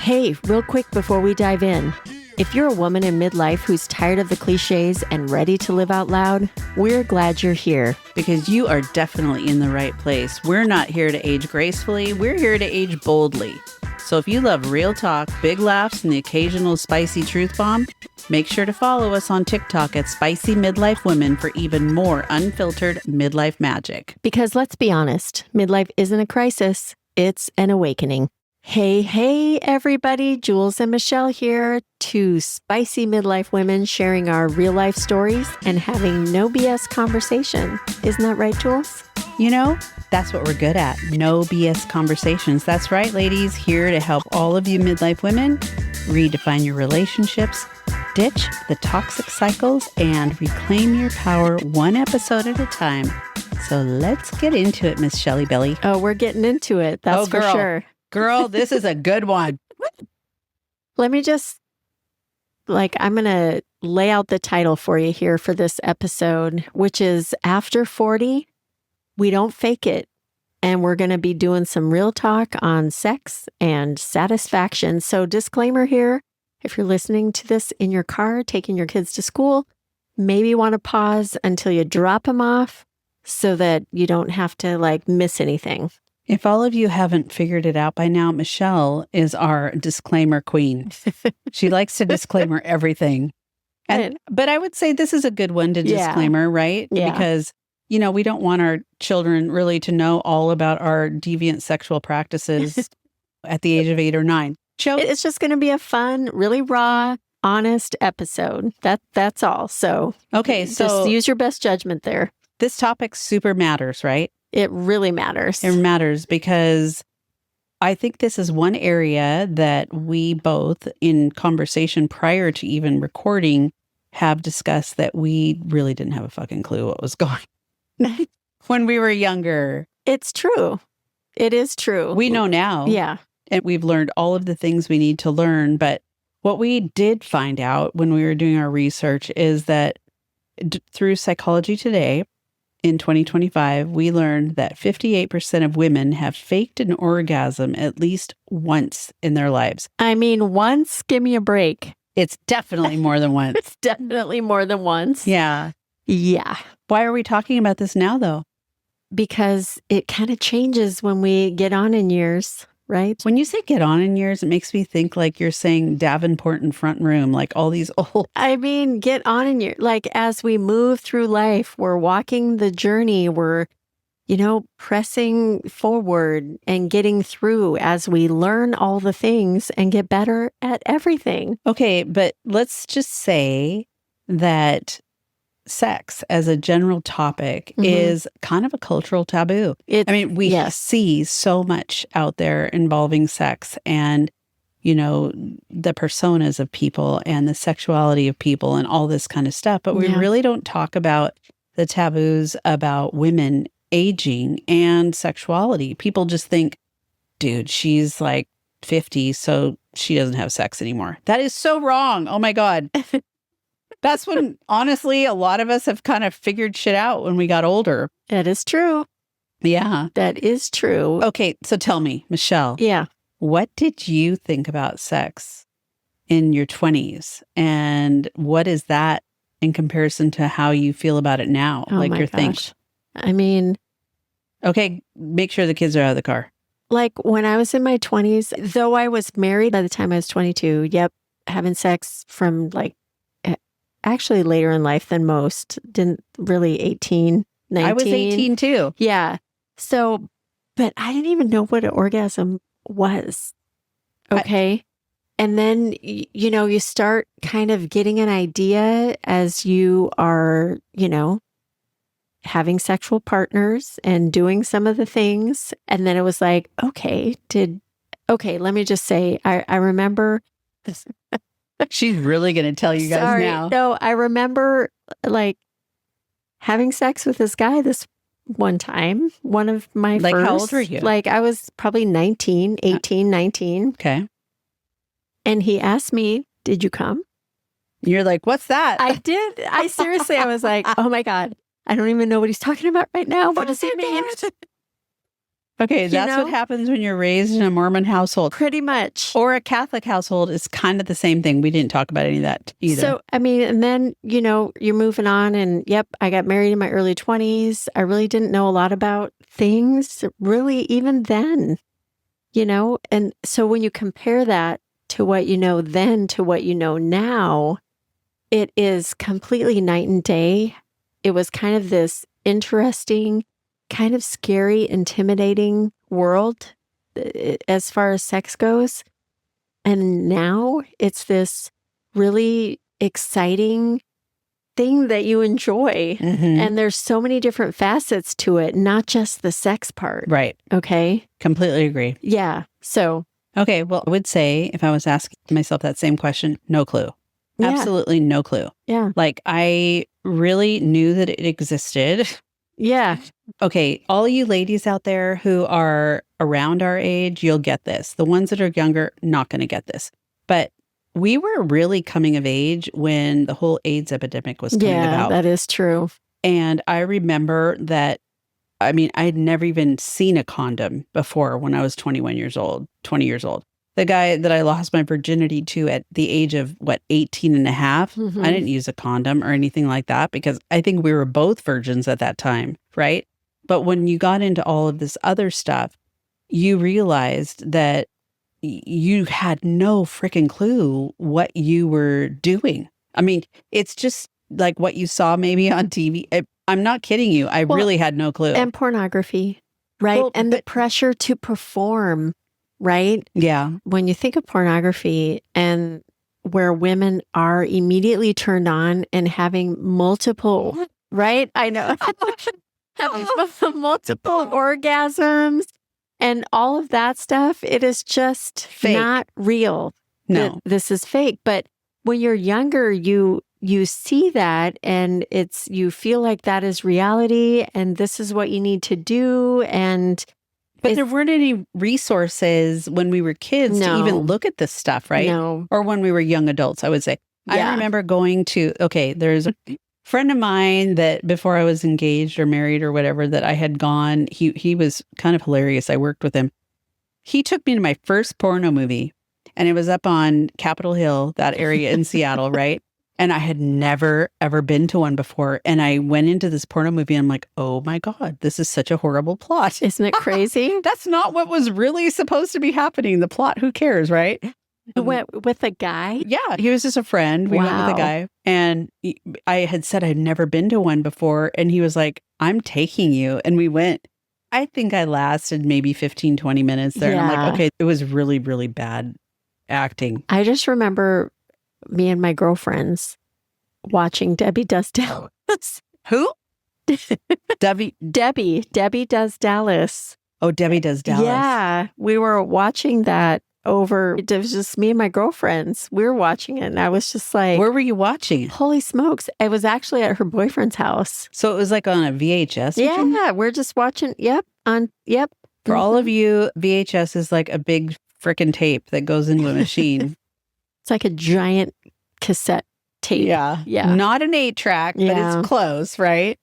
Hey, real quick before we dive in, if you're a woman in midlife who's tired of the cliches and ready to live out loud, we're glad you're here. Because you are definitely in the right place. We're not here to age gracefully, we're here to age boldly. So if you love real talk, big laughs, and the occasional spicy truth bomb, make sure to follow us on TikTok at Spicy Midlife Women for even more unfiltered midlife magic. Because let's be honest, midlife isn't a crisis, it's an awakening. Hey, everybody, Jules and Michelle here, two spicy midlife women sharing our real life stories and having no BS conversation. Isn't that right, Jules? You know, that's what we're good at. No BS conversations. That's right, ladies, here to help all of you midlife women redefine your relationships, ditch the toxic cycles, and reclaim your power one episode at a time. So let's get into it, Miss Shelly Belly. Oh, we're getting into it. That's for sure. Girl, this is a good one. Let me just, I'm going to lay out the title for you here for this episode, which is After 40, We Don't Fake It. And we're going to be doing some real talk on sex and satisfaction. So disclaimer here, if you're listening to this in your car, taking your kids to school, maybe want to pause until you drop them off so that you don't have to miss anything. If all of you haven't figured it out by now, Michelle is our disclaimer queen. She likes to disclaimer everything. But I would say this is a good one to disclaimer, right? Yeah. Because, we don't want our children really to know all about our deviant sexual practices at the age of 8 or 9. It's just going to be a fun, really raw, honest episode. That's all. So, okay, so just use your best judgment there. This topic super matters, right? It really matters. It matters because I think this is one area that we both, in conversation prior to even recording, have discussed that we really didn't have a fucking clue what was going on when we were younger. It's true. It is true. We know now. Yeah. And we've learned all of the things we need to learn. But what we did find out when we were doing our research is that through Psychology Today, in 2025, we learned that 58% of women have faked an orgasm at least once in their lives. I mean, once? Give me a break. It's definitely more than once. It's definitely more than once. Yeah. Yeah. Why are we talking about this now, though? Because it kind of changes when we get on in years, right? When you say get on in years, it makes me think like you're saying Davenport in front room, like all these old... I mean, get on in years. As we move through life, we're walking the journey. We're, pressing forward and getting through as we learn all the things and get better at everything. Okay, but let's just say that sex as a general topic is kind of a cultural taboo. We see so much out there involving sex and, the personas of people and the sexuality of people and all this kind of stuff. But we really don't talk about the taboos about women aging and sexuality. People just think, dude, she's 50, so she doesn't have sex anymore. That is so wrong. Oh my God. That's when, honestly, a lot of us have kind of figured shit out when we got older. That is true. Yeah. That is true. Okay, so tell me, Michelle. Yeah. What did you think about sex in your 20s? And what is that in comparison to how you feel about it now? Oh my gosh. I mean... Okay, make sure the kids are out of the car. When I was in my 20s, though I was married by the time I was 22, having sex from actually later in life than most. Didn't really 18, 19. I was 18 too. Yeah. So, but I didn't even know what an orgasm was. Okay. And then, you start kind of getting an idea as you are, having sexual partners and doing some of the things. And then it was okay, let me just say, I remember this. She's really going to tell you guys now. No, I remember having sex with this guy this one time, one of my first. How old were you? I was probably 19, 18, 19. Okay. And he asked me, did you come? You're like, what's that? I did. I seriously, I was like, oh my God, I don't even know what he's talking about right now. What does he mean? Okay, that's what happens when you're raised in a Mormon household. Pretty much. Or a Catholic household is kind of the same thing. We didn't talk about any of that either. So, I mean, and then, you're moving on and yep, I got married in my early 20s. I really didn't know a lot about things, really, even then, And so when you compare that to what you know then to what you know now, it is completely night and day. It was kind of this interesting, kind of scary, intimidating world as far as sex goes. And now it's this really exciting thing that you enjoy. Mm-hmm. And there's so many different facets to it, not just the sex part. Right. Okay. Completely agree. Yeah. So. Okay. Well, I would say if I was asking myself that same question, no clue. Yeah. Absolutely no clue. Yeah. Like I really knew that it existed. Yeah. Okay. All you ladies out there who are around our age, you'll get this. The ones that are younger, not going to get this. But we were really coming of age when the whole AIDS epidemic was coming about. Yeah, that is true. And I remember that, I had never even seen a condom before when I was 20 years old. The guy that I lost my virginity to at the age of, 18 and a half, I didn't use a condom or anything like that because I think we were both virgins at that time, right? But when you got into all of this other stuff, you realized that you had no freaking clue what you were doing. It's just like what you saw maybe on TV. I'm not kidding you. I really had no clue. And pornography, right? And the pressure to perform, right? Yeah. When you think of pornography and where women are immediately turned on and having multiple, right? I know. Having multiple orgasms. And all of that stuff, it is just fake. Not real. No. This is fake. But when you're younger, you see that and you feel like that is reality and this is what you need to do. But there weren't any resources when we were kids to even look at this stuff, right? No. Or when we were young adults, I would say. Yeah. I remember going to, there's a friend of mine that before I was engaged or married or whatever that I had gone, he was kind of hilarious. I worked with him. He took me to my first porno movie and it was up on Capitol Hill, that area in Seattle, right? And I had never, ever been to one before. And I went into this porno movie and I'm like, oh my God, this is such a horrible plot. Isn't it crazy? That's not what was really supposed to be happening. The plot, who cares, right? You went with a guy? Yeah, he was just a friend. We went with a guy. And I had said I'd never been to one before. And he was like, I'm taking you. And we went. I think I lasted maybe 15, 20 minutes there. Yeah. And I'm like, okay, it was really, really bad acting. I just remember me and my girlfriends watching Debbie Does Dallas. Who? Debbie Does Dallas. Oh, Debbie Does Dallas. Yeah, we were watching that it was just me and my girlfriends. We were watching it and I was just like, where were you watching it? Holy smokes. It was actually at her boyfriend's house. So it was like on a VHS? Yeah, we're just watching. Yep. For all of you, VHS is like a big frickin' tape that goes into a machine. It's like a giant cassette tape. Yeah. Not an 8-track, but it's close, right?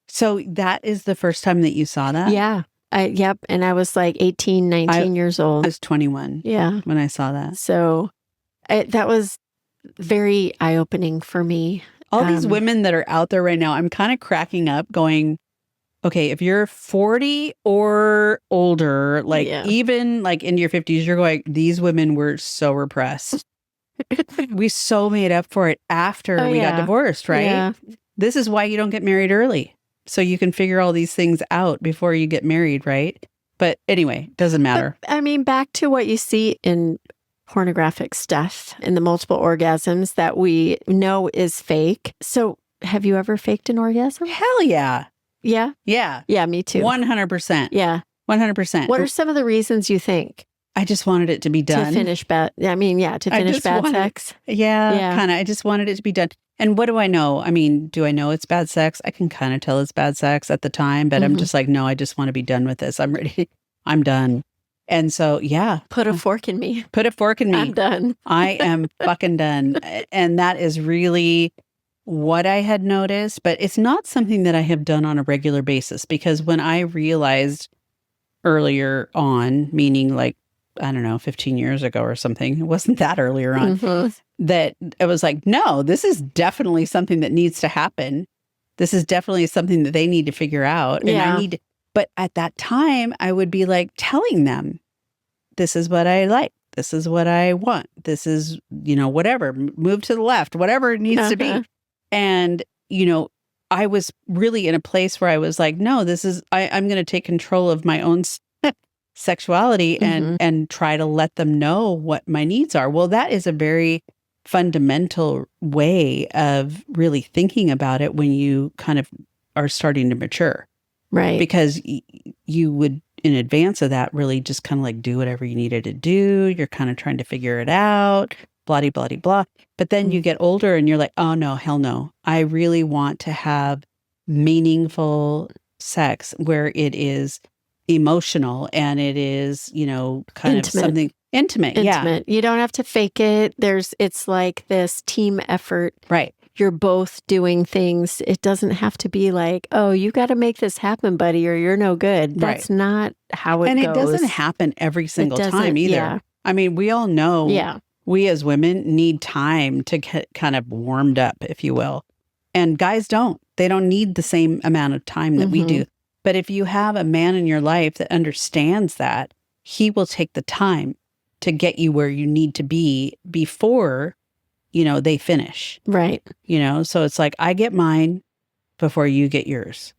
So that is the first time that you saw that? Yeah. Yep. And I was like 18, 19 years old. I was 21 when I saw that. So that was very eye-opening for me. All these women that are out there right now, I'm kind of cracking up going, okay, if you're 40 or older, even like into your 50s, you're going, these women were so repressed. We so made up for it after we got divorced, right? Yeah. This is why you don't get married early. So you can figure all these things out before you get married, right? But anyway, doesn't matter. But, back to what you see in pornographic stuff and the multiple orgasms that we know is fake. So have you ever faked an orgasm? Hell yeah. Yeah? Yeah. Yeah, me too. 100%. Yeah. 100%. What are some of the reasons you think? I just wanted it to be done. To finish bad sex. Yeah. Kind of. I just wanted it to be done. And what do I know? Do I know it's bad sex? I can kind of tell it's bad sex at the time, but I'm just like, no, I just want to be done with this. I'm ready. I'm done. And so, yeah. Put a fork in me. Put a fork in me. I'm done. I am fucking done. And that is really what I had noticed, but it's not something that I have done on a regular basis because when I realized earlier on, meaning like, I don't know, 15 years ago or something. It wasn't that earlier on. That it was like, no, this is definitely something that needs to happen. This is definitely something that they need to figure out. And I need to, but at that time, I would be like telling them, this is what I like. This is what I want. This is, whatever, move to the left, whatever it needs to be. And, I was really in a place where I was like, no, I'm going to take control of my own sexuality and try to let them know what my needs are. Well, that is a very fundamental way of really thinking about it when you kind of are starting to mature. Right. Because you would, in advance of that, really just kind of like do whatever you needed to do. You're kind of trying to figure it out, blah, blah, blah, blah. But then you get older and you're like, oh, no, hell no. I really want to have meaningful sex where it is emotional and it is, kind of something intimate. Yeah. You don't have to fake it. It's like this team effort. Right. You're both doing things. It doesn't have to be like, oh, you got to make this happen, buddy, or you're no good. That's not how it goes. And it doesn't happen every single time either. Yeah. I mean, we all know we as women need time to get kind of warmed up, if you will. And guys don't. They don't need the same amount of time that we do. But if you have a man in your life that understands that, he will take the time to get you where you need to be before they finish. Right. So it's like, I get mine before you get yours.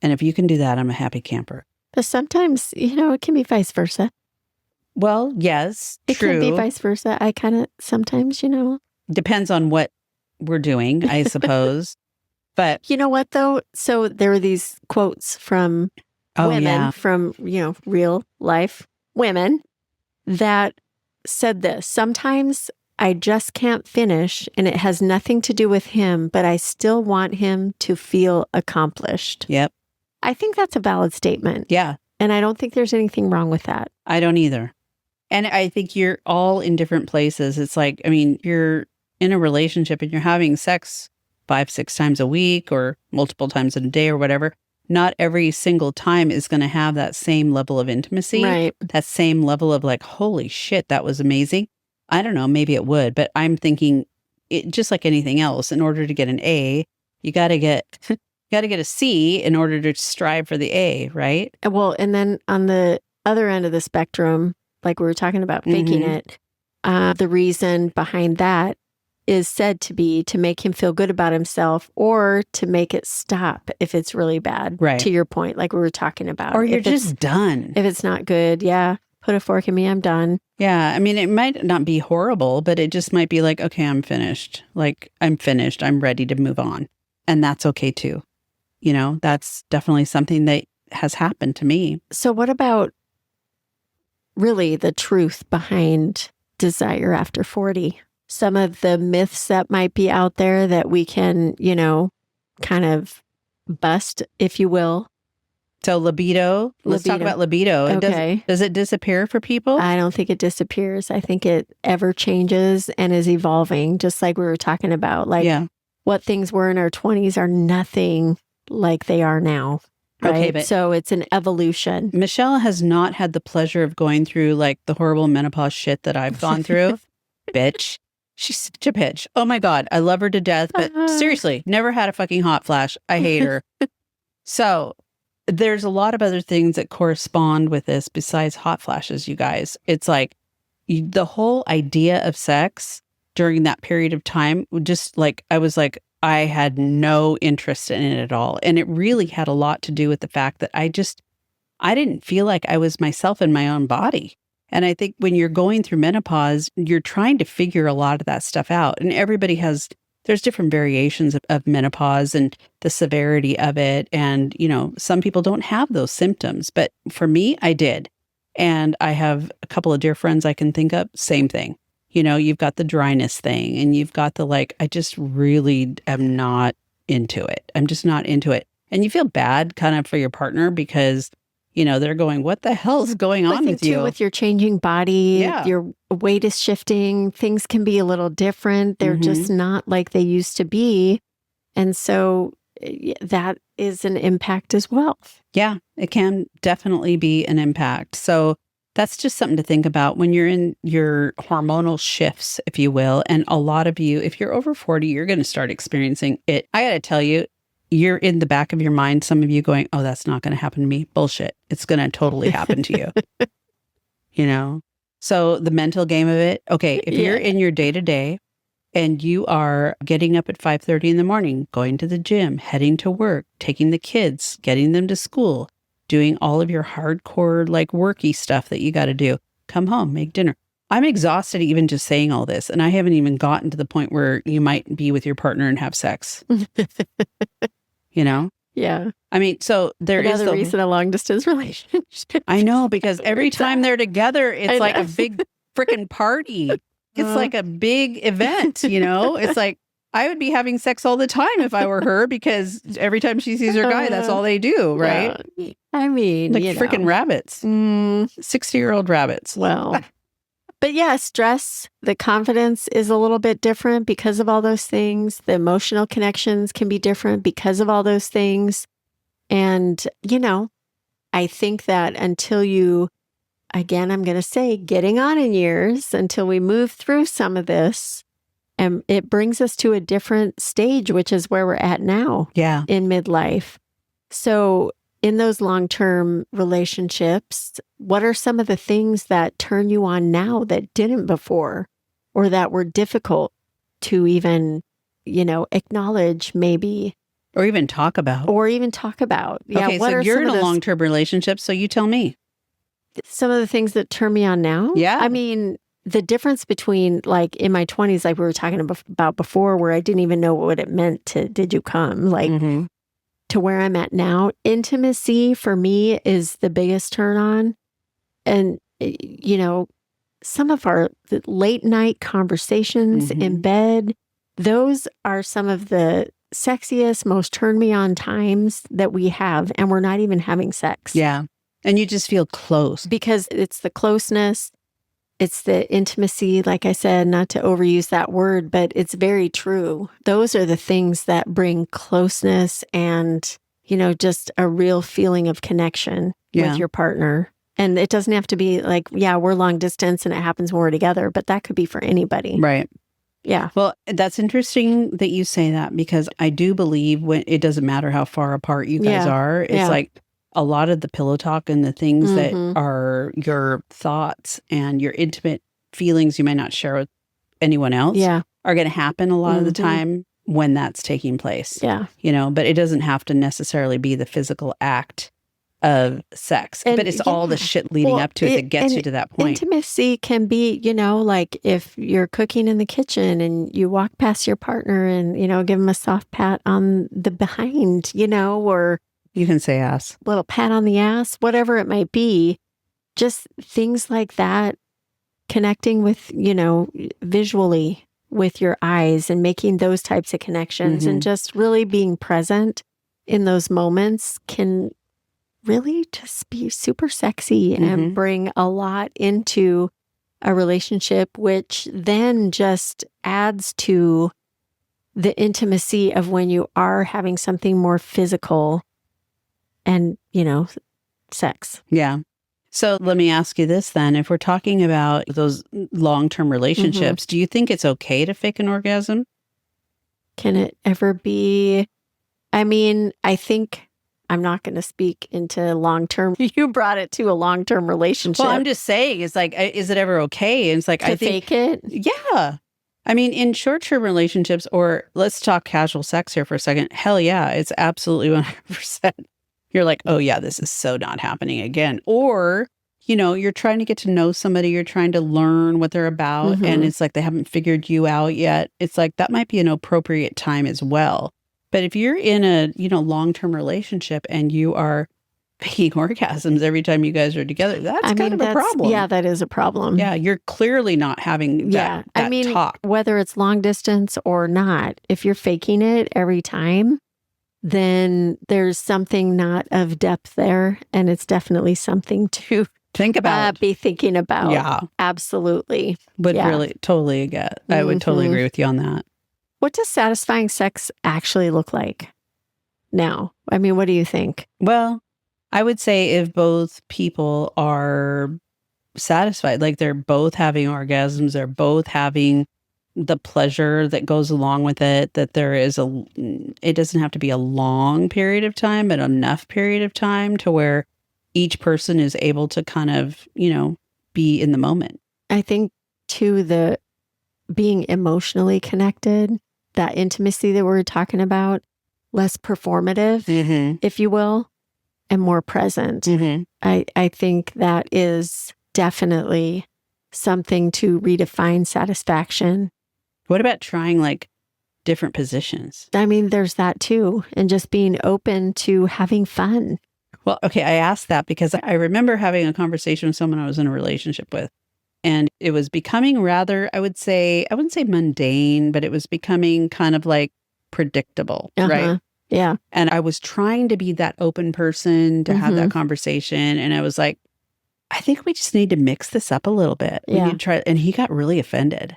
And if you can do that, I'm a happy camper. But sometimes, it can be vice versa. Well, yes, it true. It can be vice versa. I kind of sometimes, Depends on what we're doing, I suppose. But you know what, though? So there are these quotes from women, from, real life women that said this. Sometimes I just can't finish and it has nothing to do with him, but I still want him to feel accomplished. Yep. I think that's a valid statement. Yeah. And I don't think there's anything wrong with that. I don't either. And I think you're all in different places. It's like, I mean, you're in a relationship and you're having sex 5-6 times a week or multiple times in a day or whatever. Not every single time is going to have that same level of intimacy. Right. That same level of like, holy shit, that was amazing. I don't know, maybe it would, but I'm thinking just like anything else, in order to get an A, you got to get a C in order to strive for the A, right? Well, and then on the other end of the spectrum, like we were talking about faking it, the reason behind that is said to be to make him feel good about himself or to make it stop if it's really bad. Right. To your point, like we were talking about. Or you're just done. If it's not good, put a fork in me, I'm done. Yeah. I mean, it might not be horrible, but it just might be like, okay, I'm finished. Like, I'm finished. I'm ready to move on. And that's okay too. That's definitely something that has happened to me. So what about really the truth behind desire after 40? Some of the myths that might be out there that we can, kind of bust, if you will. So libido. Let's talk about libido. Okay. Does it disappear for people? I don't think it disappears. I think it ever changes and is evolving, just like we were talking about. Like what things were in our 20s are nothing like they are now. Right? Okay, but so it's an evolution. Michelle has not had the pleasure of going through like the horrible menopause shit that I've gone through. Bitch. She's such a bitch. Oh my God. I love her to death. But seriously, never had a fucking hot flash. I hate her. So there's a lot of other things that correspond with this besides hot flashes, you guys. It's like the whole idea of sex during that period of time, just like, I had no interest in it at all. And it really had a lot to do with the fact that I didn't feel like I was myself in my own body. And I think when you're going through menopause, you're trying to figure a lot of that stuff out. And there's different variations of menopause and the severity of it. And, some people don't have those symptoms. But for me, I did. And I have a couple of dear friends I can think of, same thing. You've got the dryness thing and you've got the I just really am not into it. I'm just not into it. And you feel bad kind of for your partner because they're going, what the hell is going on with you? With your changing body, your weight is shifting. Things can be a little different. They're just not like they used to be. And so that is an impact as well. Yeah, it can definitely be an impact. So that's just something to think about when you're in your hormonal shifts, if you will. And a lot of you, if you're over 40, you're going to start experiencing it. I got to tell you, you're in the back of your mind, some of you going, oh, that's not going to happen to me. Bullshit. It's going to totally happen to you. You know? So the mental game of it, okay, if you're in your day-to-day and you are getting up at 5:30 in the morning, going to the gym, heading to work, taking the kids, getting them to school, doing all of your hardcore, like worky stuff that you got to do, come home, make dinner. I'm exhausted even just saying all this. And I haven't even gotten to the point where you might be with your partner and have sex. You know? Yeah. I mean, so there is the reason a long distance relationship. I know, because every time they're together, it's like a big freaking party. It's like a big event, you know? It's like, I would be having sex all the time if I were her, because every time she sees her guy, that's all they do, right? I mean, like freaking rabbits. 60-year-old rabbits. Well, but yeah, stress, the confidence is a little bit different because of all those things. The emotional connections can be different because of all those things. And, you know, I think that until you, again, I'm going to say getting on in years, until we move through some of this, and it brings us to a different stage, which is where we're at now in midlife. So in those long-term relationships, what are some of the things that turn you on now that didn't before, or that were difficult to even, you know, acknowledge maybe? Or even talk about. Yeah. Okay, so you're in a long-term relationship, so you tell me. Some of the things that turn me on now? Yeah. I mean, the difference between, like, in my 20s, like we were talking about before, where I didn't even know what it meant to did you come, like, to where I'm at now. Intimacy for me is the biggest turn on. And, you know, some of our late night conversations in bed, those are some of the sexiest, most turn me on times that we have. And we're not even having sex. Yeah. And you just feel close. Because it's the closeness. It's the intimacy, like I said, not to overuse that word, but it's very true. Those are the things that bring closeness and, you know, just a real feeling of connection with your partner. And it doesn't have to be like, we're long distance and it happens when we're together, but that could be for anybody. Right. Yeah. Well, that's interesting that you say that, because I do believe when it doesn't matter how far apart you guys are, it's like, a lot of the pillow talk and the things that are your thoughts and your intimate feelings you may not share with anyone else are going to happen a lot of the time when that's taking place. Yeah. You know, but it doesn't have to necessarily be the physical act of sex, but it's all the shit leading up to it that gets you to that point. Intimacy can be, you know, like if you're cooking in the kitchen and you walk past your partner and, you know, give them a soft pat on the behind, you know, or you can say ass. Little pat on the ass, whatever it might be. Just things like that, connecting with, you know, visually with your eyes and making those types of connections and just really being present in those moments can really just be super sexy and bring a lot into a relationship, which then just adds to the intimacy of when you are having something more physical and, you know, sex. Yeah. So let me ask you this then. If we're talking about those long-term relationships, do you think it's okay to fake an orgasm? Can it ever be? I mean, I think I'm not going to speak into long-term. You brought it to a long-term relationship. Well, I'm just saying, it's like, is it ever okay? And it's like, I think fake it? Yeah. I mean, in short-term relationships, or let's talk casual sex here for a second. Hell yeah, it's absolutely 100%. You're like, oh yeah, this is so not happening again. Or, you know, you're trying to get to know somebody, you're trying to learn what they're about, and it's like they haven't figured you out yet. It's like that might be an appropriate time as well. But if you're in a, you know, long-term relationship and you are faking orgasms every time you guys are together, that's kind of a problem. Yeah, that is a problem. Yeah, you're clearly not having that talk. Whether it's long distance or not, if you're faking it every time, then there's something not of depth there. And it's definitely something to think about. Be thinking about. Yeah. Absolutely. Really totally I would totally agree with you on that. What does satisfying sex actually look like? now? I mean, what do you think? Well, I would say if both people are satisfied, like they're both having orgasms, they're both having the pleasure that goes along with it, that there is it doesn't have to be a long period of time, but enough period of time to where each person is able to kind of, be in the moment. I think too, the being emotionally connected, that intimacy that we're talking about, less performative, if you will, and more present. I think that is definitely something to redefine satisfaction. What about trying like different positions? I mean, there's that too. And just being open to having fun. Well, okay, I asked that because I remember having a conversation with someone I was in a relationship with. And it was becoming rather, I wouldn't say mundane, but it was becoming kind of like predictable, right? Yeah. And I was trying to be that open person to have that conversation. And I was like, I think we just need to mix this up a little bit. We need to try. And he got really offended.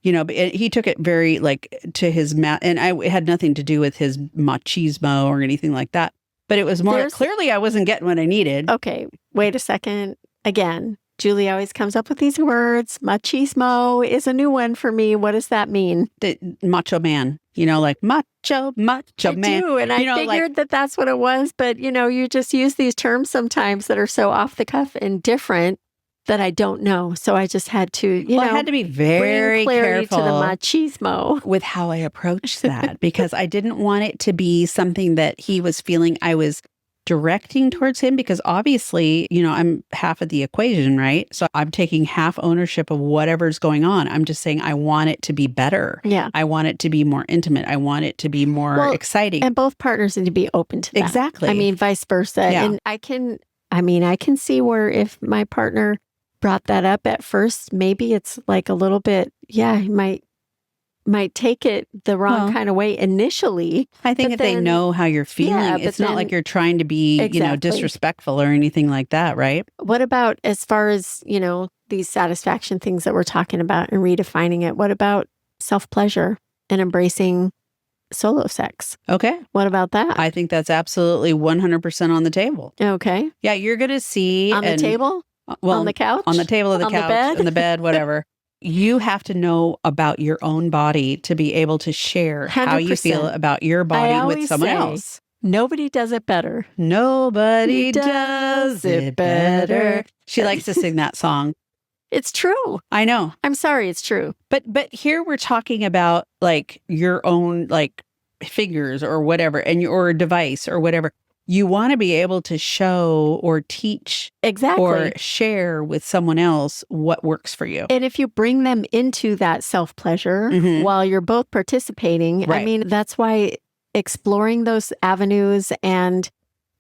But he took it very like to his and it had nothing to do with his machismo or anything like that. But it was more clearly I wasn't getting what I needed. Okay, wait a second. Again, Julie always comes up with these words. Machismo is a new one for me. What does that mean? The macho man, like macho man. I do, and I figured that that's what it was. But, you just use these terms sometimes that are so off the cuff and different that I don't know. So I just had to, I had to be very careful to the machismo with how I approached that because I didn't want it to be something that he was feeling I was directing towards him because obviously, I'm half of the equation, right? So I'm taking half ownership of whatever's going on. I'm just saying I want it to be better. Yeah. I want it to be more intimate. I want it to be more exciting. And both partners need to be open to that. Exactly. I mean, vice versa. Yeah. And I can see where if my partner brought that up at first, maybe it's like a little bit, he might take it the wrong kind of way initially. I think if they know how you're feeling, it's not like you're trying to be, disrespectful or anything like that, right? What about as far as, these satisfaction things that we're talking about and redefining it? What about self-pleasure and embracing solo sex? Okay. What about that? I think that's absolutely 100% on the table. Okay. Yeah, you're going to see. On the table? Well, on the couch? On the table of the couch, on the bed, whatever. You have to know about your own body to be able to share 100%. How you feel about your body with someone else. Nobody does it better. Nobody does it better. She likes to sing that song. It's true. I know. I'm sorry, it's true. But here we're talking about like your own like figures or whatever, or a device or whatever. You want to be able to show or teach or share with someone else what works for you. And if you bring them into that self-pleasure while you're both participating, I mean, that's why exploring those avenues and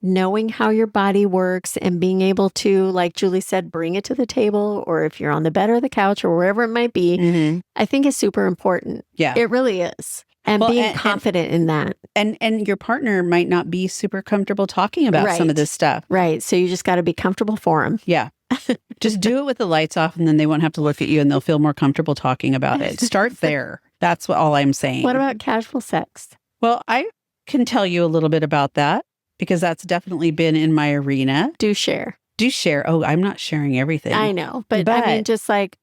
knowing how your body works and being able to, like Julie said, bring it to the table, or if you're on the bed or the couch or wherever it might be, I think is super important. Yeah. It really is. And being confident in that. And your partner might not be super comfortable talking about some of this stuff. Right. So you just got to be comfortable for them. Yeah. Just do it with the lights off and then they won't have to look at you and they'll feel more comfortable talking about it. Start there. That's all I'm saying. What about casual sex? Well, I can tell you a little bit about that because that's definitely been in my arena. Do share. Oh, I'm not sharing everything. I know. But I mean, just like.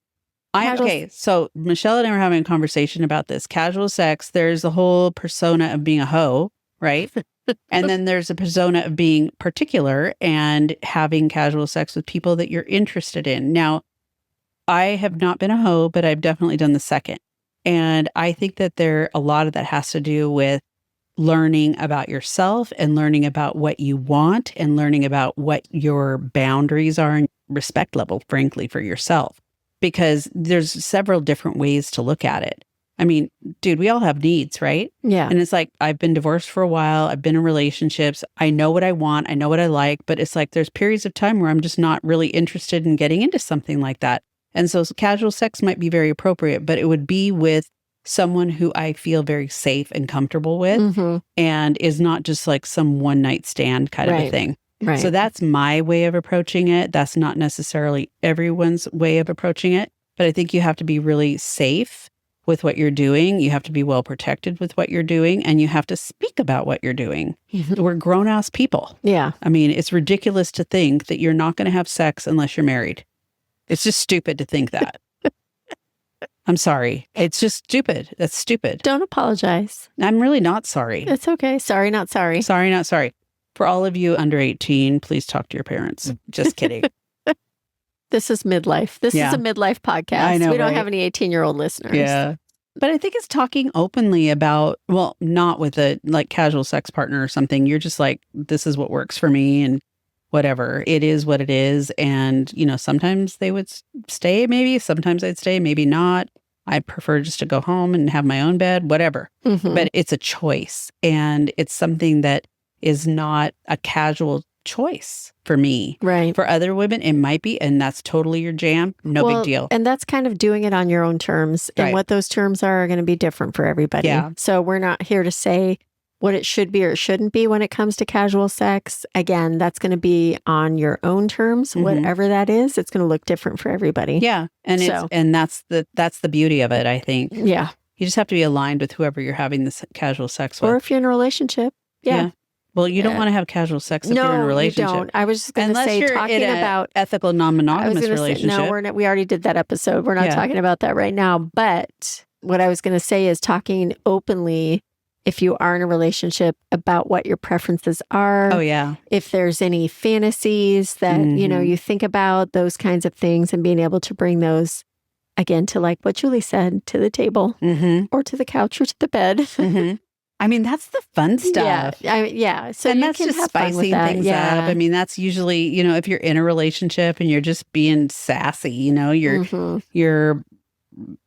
Okay, so Michelle and I were having a conversation about this. Casual sex, there's the whole persona of being a hoe, right? And then there's a persona of being particular and having casual sex with people that you're interested in. Now, I have not been a hoe, but I've definitely done the second. And I think that a lot of that has to do with learning about yourself and learning about what you want and learning about what your boundaries are and respect level, frankly, for yourself. Because there's several different ways to look at it. I mean, dude, we all have needs, right? Yeah. And it's like, I've been divorced for a while. I've been in relationships. I know what I want. I know what I like. But it's like, there's periods of time where I'm just not really interested in getting into something like that. And so casual sex might be very appropriate, but it would be with someone who I feel very safe and comfortable with and is not just like some one night stand kind of a thing. Right. So that's my way of approaching it. That's not necessarily everyone's way of approaching it, but I think you have to be really safe with what you're doing. You have to be well protected with what you're doing, and you have to speak about what you're doing. We're grown-ass people. Yeah. I mean, it's ridiculous to think that you're not going to have sex unless you're married. It's just stupid to think that. I'm sorry. It's just stupid. That's stupid. Don't apologize. I'm really not sorry. It's okay. Sorry, not sorry. Sorry, not sorry. For all of you under 18, please talk to your parents. Just kidding. This is Midlife. This is a Midlife podcast. I know, we don't right? have any 18-year-old listeners. Yeah. But I think it's talking openly about, well, not with a like casual sex partner or something. You're just like, this is what works for me and whatever. It is what it is. And, you know, sometimes they would stay, maybe. Sometimes I'd stay, maybe not. I prefer just to go home and have my own bed, whatever. But it's a choice. And it's something that is not a casual choice for me. Right. For other women, it might be, and that's totally your jam. No big deal. And that's kind of doing it on your own terms. And what those terms are going to be different for everybody. Yeah. So we're not here to say what it should be or shouldn't be when it comes to casual sex. Again, that's going to be on your own terms. Whatever that is, it's going to look different for everybody. Yeah. And and that's the beauty of it, I think. Yeah. You just have to be aligned with whoever you're having this casual sex with. Or if you're in a relationship. Yeah. Well, you don't want to have casual sex if you're in a relationship. No, you don't. I was just going to say, you're talking in about ethical, non-monogamous relationship. No, we already did that episode. We're not talking about that right now. But what I was going to say is talking openly, if you are in a relationship, about what your preferences are. Oh, yeah. If there's any fantasies that, you know, you think about, those kinds of things, and being able to bring those, again, to like what Julie said, to the table or to the couch or to the bed. I mean, that's the fun stuff. Yeah. So and you that's can just have fun with spicing that. things up. I mean, that's usually, you know, if you're in a relationship and you're just being sassy, you know, you're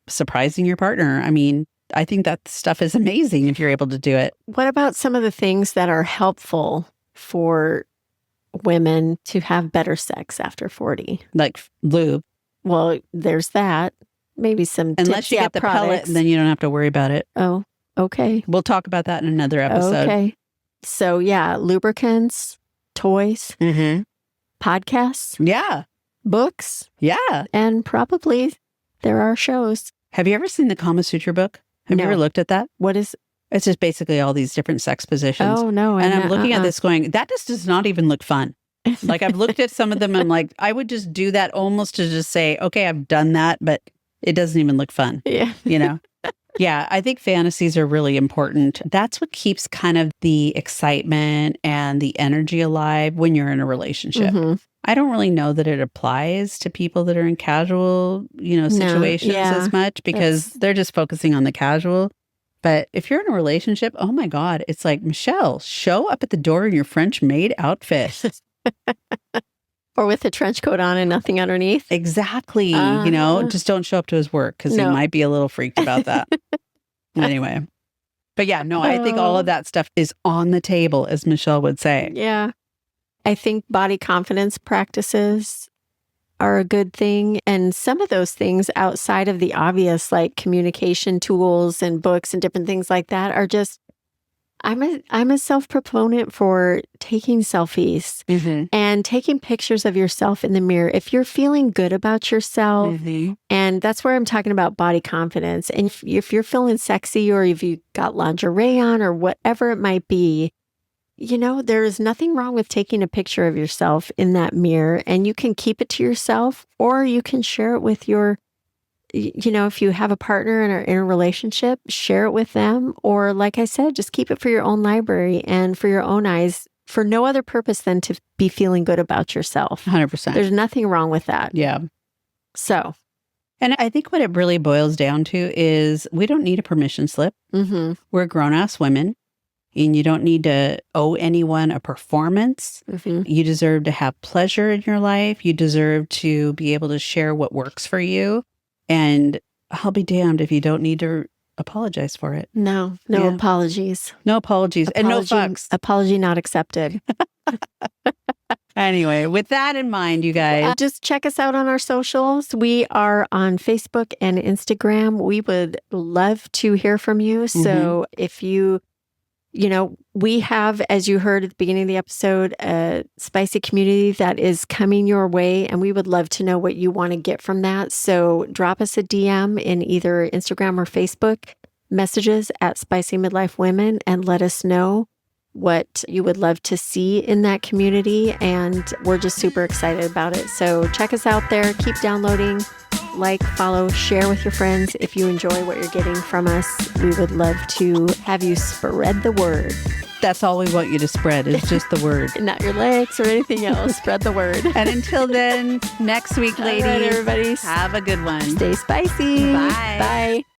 surprising your partner. I mean, I think that stuff is amazing if you're able to do it. What about some of the things that are helpful for women to have better sex after 40? Like lube. Well, there's that. Maybe some Unless you get the pellet, then you don't have to worry about it. Oh, okay. We'll talk about that in another episode. Okay. So yeah, lubricants, toys, podcasts. Yeah. Books. Yeah. And probably there are shows. Have you ever seen the Kama Sutra book? Have you ever looked at that? What is It's just basically all these different sex positions. Oh, no. And I'm looking at this going, that just does not even look fun. Like I've looked at some of them and I'm like, I would just do that almost to just say, okay, I've done that, but it doesn't even look fun. Yeah. You know? Yeah, I think fantasies are really important. That's what keeps kind of the excitement and the energy alive when you're in a relationship. I don't really know that it applies to people that are in casual, you know, situations as much because they're just focusing on the casual. But if you're in a relationship, oh my God, it's like, Michelle, show up at the door in your French maid outfit. Or with a trench coat on and nothing underneath. Exactly. You know, just don't show up to his work because he might be a little freaked about that. Anyway. But yeah, no, I think all of that stuff is on the table, as Michelle would say. Yeah. I think body confidence practices are a good thing. And some of those things outside of the obvious, like communication tools and books and different things like that, are just, I'm a self-proponent for taking selfies and taking pictures of yourself in the mirror. If you're feeling good about yourself, and that's where I'm talking about body confidence. And if you're feeling sexy or if you got lingerie on or whatever it might be, you know, there is nothing wrong with taking a picture of yourself in that mirror, and you can keep it to yourself or you can share it with your, you know, if you have a partner and are in a relationship, share it with them. Or like I said, just keep it for your own library and for your own eyes, for no other purpose than to be feeling good about yourself. 100%. There's nothing wrong with that. Yeah. So. And I think what it really boils down to is we don't need a permission slip. We're grown-ass women. And you don't need to owe anyone a performance. You deserve to have pleasure in your life. You deserve to be able to share what works for you. And I'll be damned if you don't need to apologize for it. No apologies. No apologies. And no fucks. Apology not accepted. Anyway, with that in mind, you guys. Just check us out on our socials. We are on Facebook and Instagram. We would love to hear from you. So if you We have, as you heard at the beginning of the episode, a spicy community that is coming your way, and we would love to know what you want to get from that. So drop us a DM in either Instagram or Facebook messages at Spicy Midlife Women and let us know what you would love to see in that community. And we're just super excited about it. So check us out there. Keep downloading. Like, follow, share with your friends. If you enjoy what you're getting from us, we would love to have you spread the word. That's all we want you to spread is just the word. Not your legs or anything else. Spread the word. And until then, next week, ladies, all right, everybody, have a good one. Stay spicy. Bye. Bye.